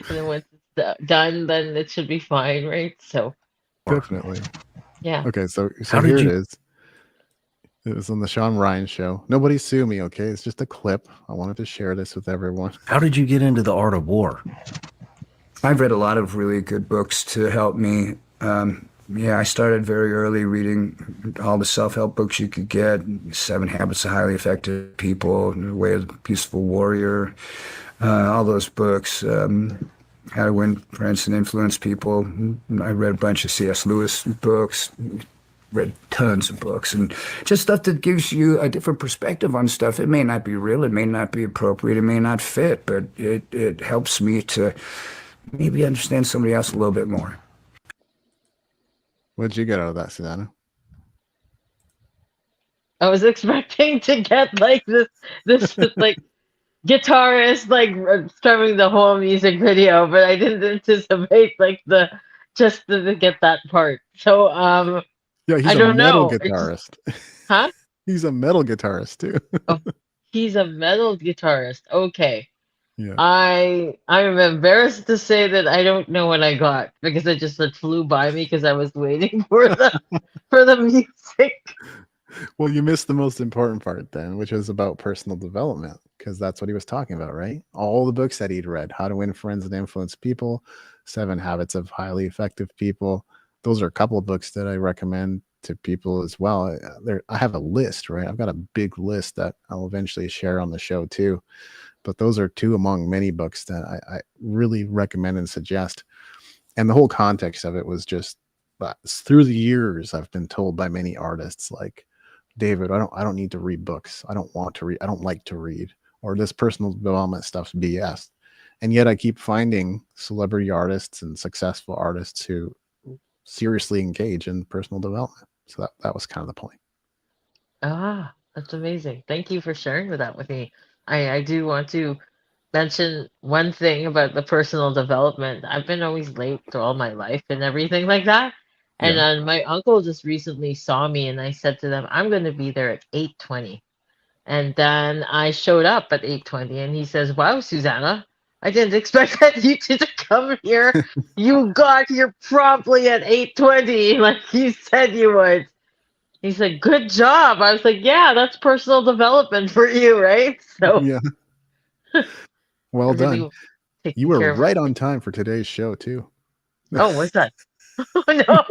and then once it's done, then it should be fine, right? So Definitely. yeah. Okay, so How here did it you is. It was on the Sean Ryan show. Nobody sue me, okay? It's just a clip. I wanted to share this with everyone. how did you get into the art of war? I've read a lot of really good books to help me. Yeah, I started very early reading all the self-help books you could get, Seven Habits of Highly Effective People, The Way of the Peaceful Warrior, all those books. How to Win Friends and Influence People. I read a bunch of C.S. Lewis books, read tons of books, and just stuff that gives you a different perspective on stuff. It may not be real, it may not be appropriate, it may not fit, but it helps me to maybe understand somebody else a little bit more. What'd you get out of that, Susanna? I was expecting to get like this like guitarist like strumming the whole music video, but I didn't anticipate like the just to get that part. So Yeah, I he's a don't metal know. It's guitarist. huh? He's a metal guitarist too. Oh, he's a metal guitarist. Okay. Yeah. I'm embarrassed to say that I don't know what I got because it just flew by me because I was waiting for the music. Well, you missed the most important part then, which was about personal development, because that's what he was talking about, right? All the books that he'd read, How to Win Friends and Influence People, 7 Habits of Highly Effective People. Those are a couple of books that I recommend to people as well. I have a list, right? I've got a big list that I'll eventually share on the show too. But those are 2 among many books that I really recommend and suggest. And the whole context of it was just through the years, I've been told by many artists like, David, I don't need to read books. I don't want to read. I don't like to read, or this personal development stuff's BS. And yet I keep finding celebrity artists and successful artists who seriously engage in personal development. So that was kind of the point. Ah, that's amazing. Thank you for sharing that with me. I do want to mention one thing about the personal development. I've been always late to all my life and everything like that. And Yeah. then my uncle just recently saw me and I said to them, I'm going to be there at 8:20. And then I showed up at 8:20 and he says, wow, Susanna, I didn't expect that you to come here. You got here promptly at 8:20 like you said you would. He said, good job. I was like, yeah, that's personal development for you, right? So Yeah. I Well done. really You taking were care of right myself. on time for today's show too. Oh, what's that? Oh, no.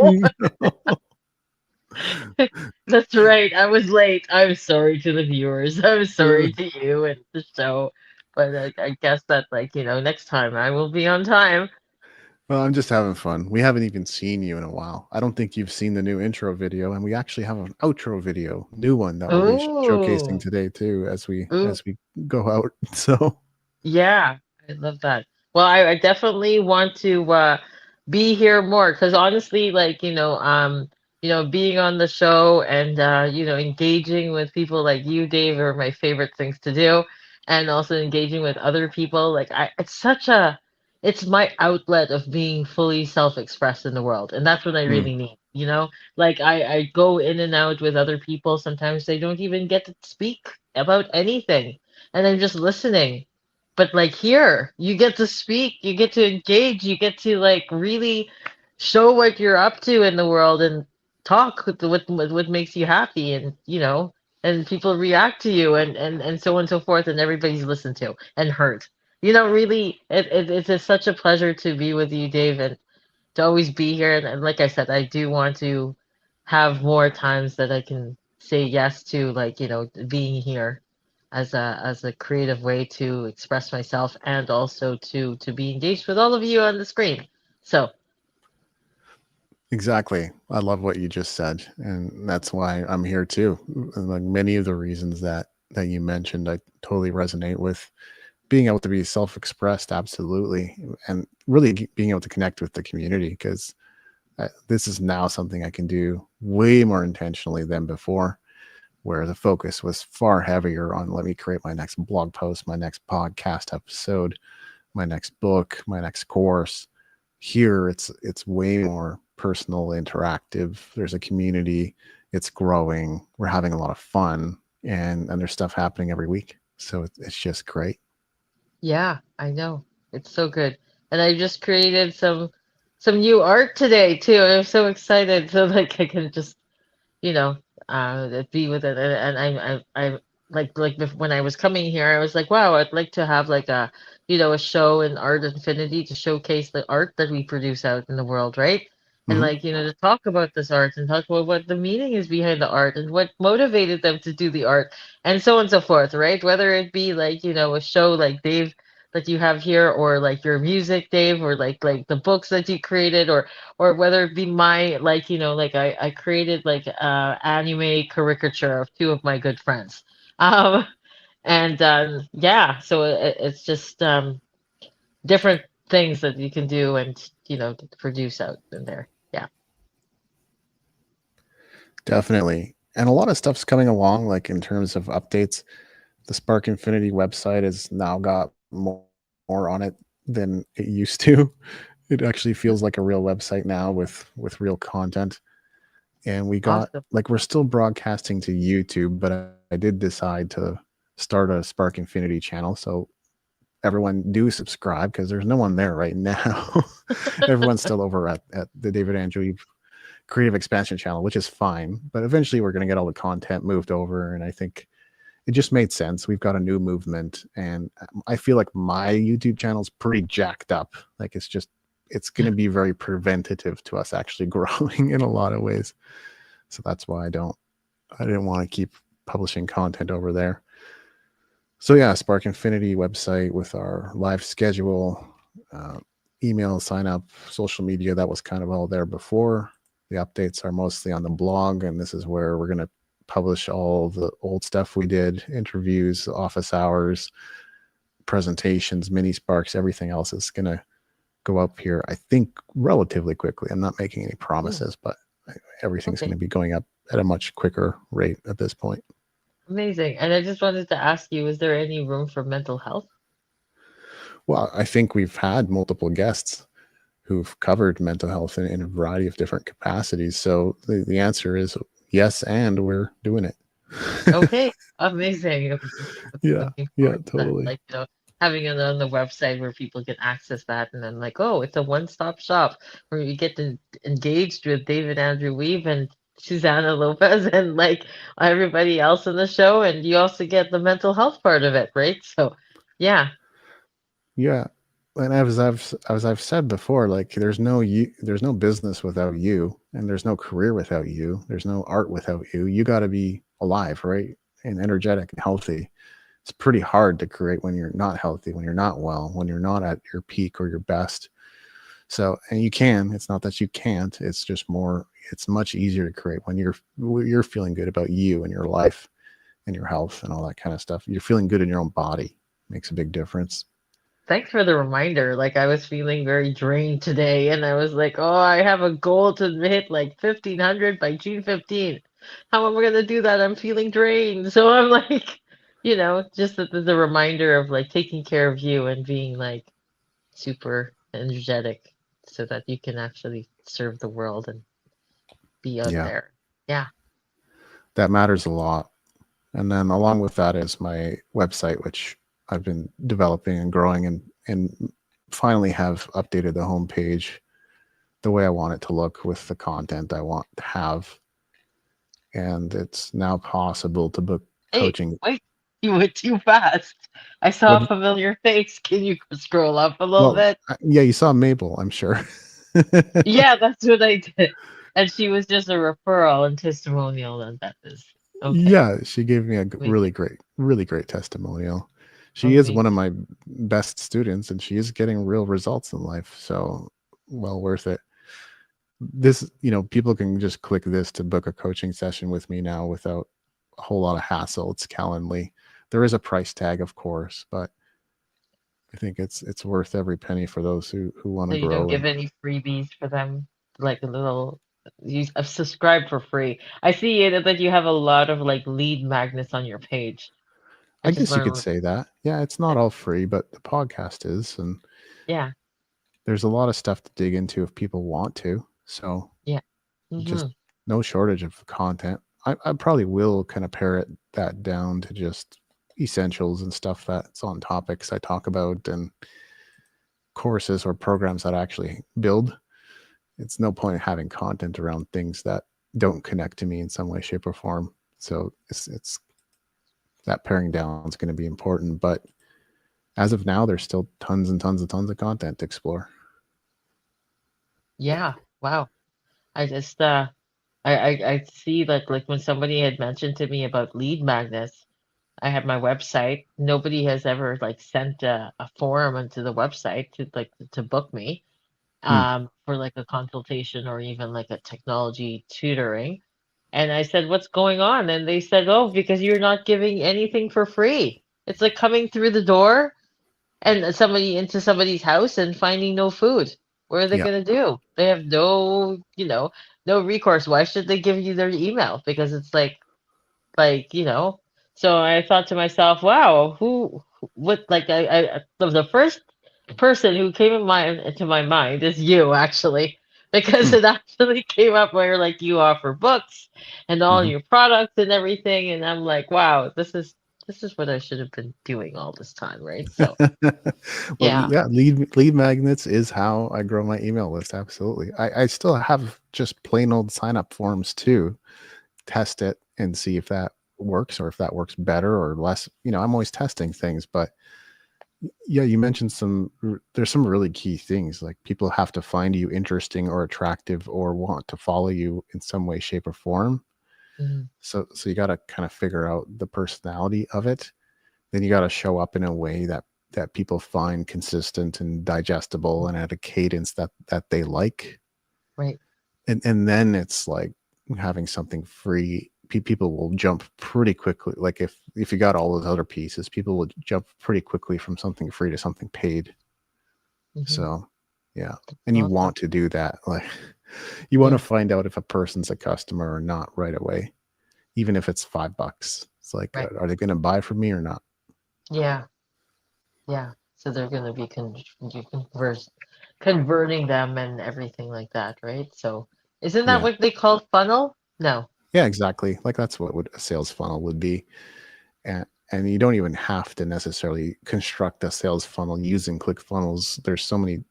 That's right. I was late. I'm sorry to the viewers. I'm sorry to you and the show. But I guess that, like, next time I will be on time. Well, I'm just having fun. We haven't even seen you in a while. I don't think you've seen the new intro video, and we actually have an outro video, new one that we'll be showcasing Oh, today too as we ooh, go out. So yeah, I love that. Well, I definitely want to be here more because honestly, like, being on the show and engaging with people like you, Dave, are my favorite things to do. And also engaging with other people. Like it's my outlet of being fully self-expressed in the world. And that's what I mm, really need. Like I go in and out with other people. Sometimes they don't even get to speak about anything. And I'm just listening, but like here, you get to speak, you get to engage, you get to like really show what you're up to in the world and talk with what makes you happy, and people react to you and so on and so forth, and everybody's listened to and heard. Really, it's just such a pleasure to be with you, Dave, and to always be here. And like I said, I do want to have more times that I can say yes to, like, being here as a creative way to express myself and also to be engaged with all of you on the screen. So, exactly. I love what you just said, and that's why I'm here too. And like many of the reasons that you mentioned, I totally resonate with. Being able to be self-expressed, absolutely, and really being able to connect with the community, because this is now something I can do way more intentionally than before, where the focus was far heavier on let me create my next blog post, my next podcast episode, my next book, my next course. Here it's way more personal, interactive. There's a community, it's growing, we're having a lot of fun, and there's stuff happening every week. So it's just great. yeah, I know. It's so good. And I just created some new art today too. I'm so excited so like I can just you know, be with it. And I when I was coming here, I was like, wow, I'd like to have like a show in Art Infinity to showcase the art that we produce out in the world, right? And Mhm. like, to talk about this art and talk about what the meaning is behind the art and what motivated them to do the art and so on and so forth, right? Whether it be like, a show like Dave that you have here or like your music, Dave, or like the books that you created or whether it be my like like I created like anime caricature of two of my good friends and yeah, so it's just different things that you can do and to produce out in there. Yeah. Definitely. And a lot of stuff's coming along, like in terms of updates. The Spark Infinity website has now got more on it than it used to. It actually feels like a real website now with real content. And we got Awesome. like we're still broadcasting to YouTube, but I did decide to start a Spark Infinity channel. So everyone do subscribe because there's no one there right now. Everyone's still over at the David Andrew creative expansion channel, which is fine. But eventually we're going to get all the content moved over. And I think it just made sense. We've got a new movement. And I feel like my YouTube channel is pretty jacked up. Like it's going to be very preventative to us actually growing in a lot of ways. So that's why I didn't want to keep publishing content over there. So yeah, Spark Infinity website with our live schedule, email sign up, social media, that was kind of all there before. The updates are mostly on the blog, and this is where we're going to publish all the old stuff we did, interviews, office hours, presentations, mini Sparks, everything else is going to go up here, I think, relatively quickly. I'm not making any promises, but everything's going to be going up at a much quicker rate at this point. Amazing. And I just wanted to ask you, is there any room for mental health? Well, I think we've had multiple guests who've covered mental health in a variety of different capacities. So the answer is yes, and we're doing it. Okay, amazing. Yeah, totally. Like, having it on the website where people can access that, and then like, oh, it's a one-stop shop where you get to engaged with David Andrew Wiebe and Susanna Lopez and like everybody else in the show, and you also get the mental health part of it, right? So, yeah. Yeah, and as I've said before, like there's no business without you, and there's no career without you. There's no art without you. You got to be alive, right, and energetic and healthy. It's pretty hard to create when you're not healthy, when you're not well, when you're not at your peak or your best. So, and you can. It's not that you can't. It's just more. It's much easier to create when you're feeling good about you and your life and your health and all that kind of stuff. You're feeling good in your own body. Makes a big difference. Thanks for the reminder. Like I was feeling very drained today, and I was like, "Oh, I have a goal to hit like 1,500 by June 15th. How am I gonna do that? I'm feeling drained." So I'm like, just the reminder of like taking care of you and being like super energetic, so that you can actually serve the world and be out there. Yeah, that matters a lot. And then along with that is my website, which I've been developing and growing and finally have updated the homepage the way I want it to look with the content I want to have. And it's now possible to book coaching. Wait, you went too fast. I saw a familiar face. Can you scroll up a little bit? Yeah, you saw Mabel, I'm sure. Yeah, that's what I did. And she was just a referral and testimonial, and that is okay. Yeah, she gave me a really great testimonial. She is one of my best students, and she is getting real results in life. So well worth it. This, people can just click this to book a coaching session with me now without a whole lot of hassle. It's Calendly. There is a price tag, of course, but I think it's worth every penny for those who want to grow. So you don't give any freebies for them, like a little. I've subscribed for free. I see that you have a lot of like lead magnets on your page. I guess you could say that. Yeah, it's not all free, but the podcast is, and yeah, there's a lot of stuff to dig into if people want to. So yeah, just no shortage of content. I probably will kind of pare that down to just essentials and stuff that's on topics I talk about and courses or programs that I actually build. It's no point in having content around things that don't connect to me in some way, shape, or form. So it's that paring down is going to be important, but as of now, there's still tons and tons of content to explore. Yeah. Wow. I just I see that like when somebody had mentioned to me about lead magnets, I have my website. Nobody has ever like sent a form onto the website to book me for like a consultation or even like a technology tutoring. And I said, "What's going on?" And they said, "Oh, because you're not giving anything for free. It's like coming through the door and into somebody's house and finding no food. What are they going to do? They have no recourse. Why should they give you their email? Because it's like, So I thought to myself, wow, the first person who came into my mind is you, actually, because it actually came up where like you offer books and all your products and everything, and I'm like, wow, this is this is what I should have been doing all this time, right? So Well, yeah, lead magnets is how I grow my email list. Absolutely. I still have just plain old sign up forms too. Test it and see if that works or if that works better or less. I'm always testing things, but yeah, you mentioned there's some really key things, like people have to find you interesting or attractive or want to follow you in some way, shape, or form. So you got to kind of figure out the personality of it. Then you got to show up in a way that people find consistent and digestible and at a cadence that they like. Right. And then it's like having something free. People will jump pretty quickly. Like if you got all those other pieces, people will jump pretty quickly from something free to something paid. So yeah. And you want to do that. Like you want to find out if a person's a customer or not right away, even if it's $5. It's like, are they going to buy from me or not? Yeah. So they're going to be converting them and everything like that, right? So isn't that what they call funnel? No. Yeah, exactly. Like that's what a sales funnel would be. And you don't even have to necessarily construct a sales funnel using ClickFunnels. There's so many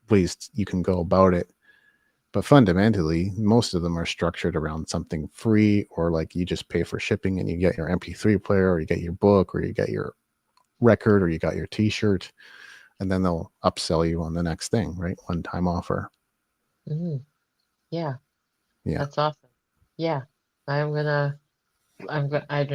ways you can go about it. But fundamentally, most of them are structured around something free, or like you just pay for shipping and you get your MP3 player, or you get your book, or you get your record, or you got your t-shirt, and then they'll upsell you on the next thing, right? One-time offer. Yeah. That's awesome. Yeah. I don't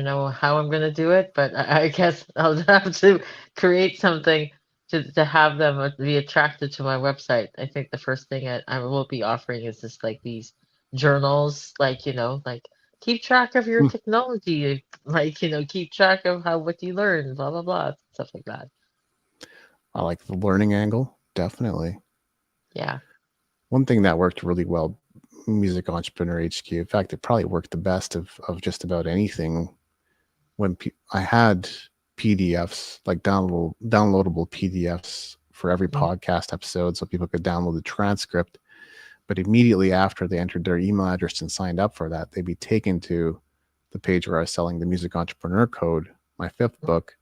know how I'm gonna do it, but I guess I'll have to create something to have them be attracted to my website. I think the first thing I will be offering is just like these journals, like keep track of your technology, keep track of what you learn, blah blah blah, stuff like that. I like the learning angle, definitely. Yeah. One thing that worked really well, Music Entrepreneur HQ. In fact, it probably worked the best of just about anything. When I had PDFs, like downloadable PDFs for every podcast episode, so people could download the transcript. But immediately after they entered their email address and signed up for that, they'd be taken to the page where I was selling the Music Entrepreneur Code, my 5th book,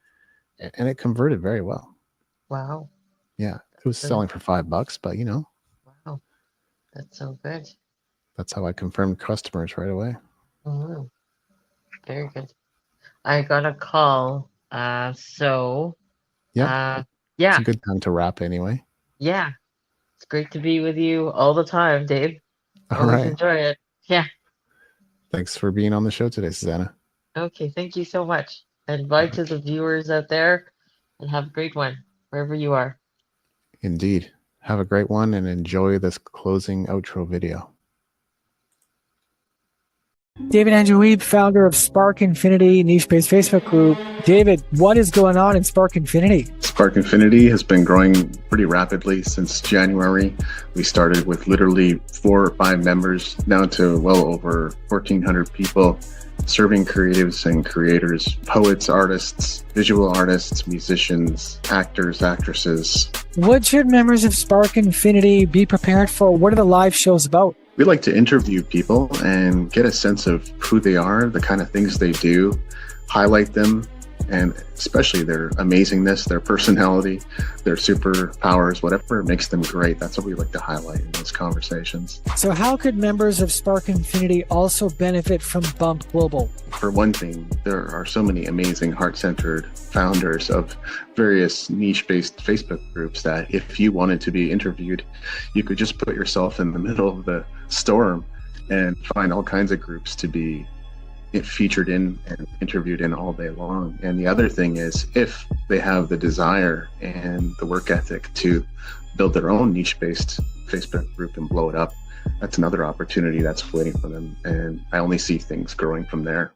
and it converted very well. Wow. Yeah, it was selling for $5, but Wow, that's so good. That's how I confirmed customers right away. Very good. I got a call. So yeah, it's a good time to wrap anyway. Yeah, it's great to be with you all the time, Dave. All right. Enjoy it. Yeah. Thanks for being on the show today, Susanna. Okay, thank you so much. And bye to the viewers out there, and have a great one wherever you are. Indeed. Have a great one and enjoy this closing outro video. David Andrew Wiebe, founder of Spark Infinity niche-based Facebook group. David, what is going on in Spark Infinity? Spark Infinity has been growing pretty rapidly since January. We started with literally 4 or 5 members, now to well over 1,400 people, serving creatives and creators, poets, artists, visual artists, musicians, actors, actresses. What should members of Spark Infinity be prepared for? What are the live shows about? We like to interview people and get a sense of who they are, the kind of things they do, highlight them, and especially their amazingness, their personality, their superpowers, whatever makes them great. That's what we like to highlight in those conversations. So how could members of Spark Infinity also benefit from Bump Global? For one thing, there are so many amazing heart-centered founders of various niche-based Facebook groups that if you wanted to be interviewed, you could just put yourself in the middle of the storm and find all kinds of groups to be featured in and interviewed in all day long. And the other thing is, if they have the desire and the work ethic to build their own niche-based Facebook group and blow it up, that's another opportunity that's waiting for them. And I only see things growing from there.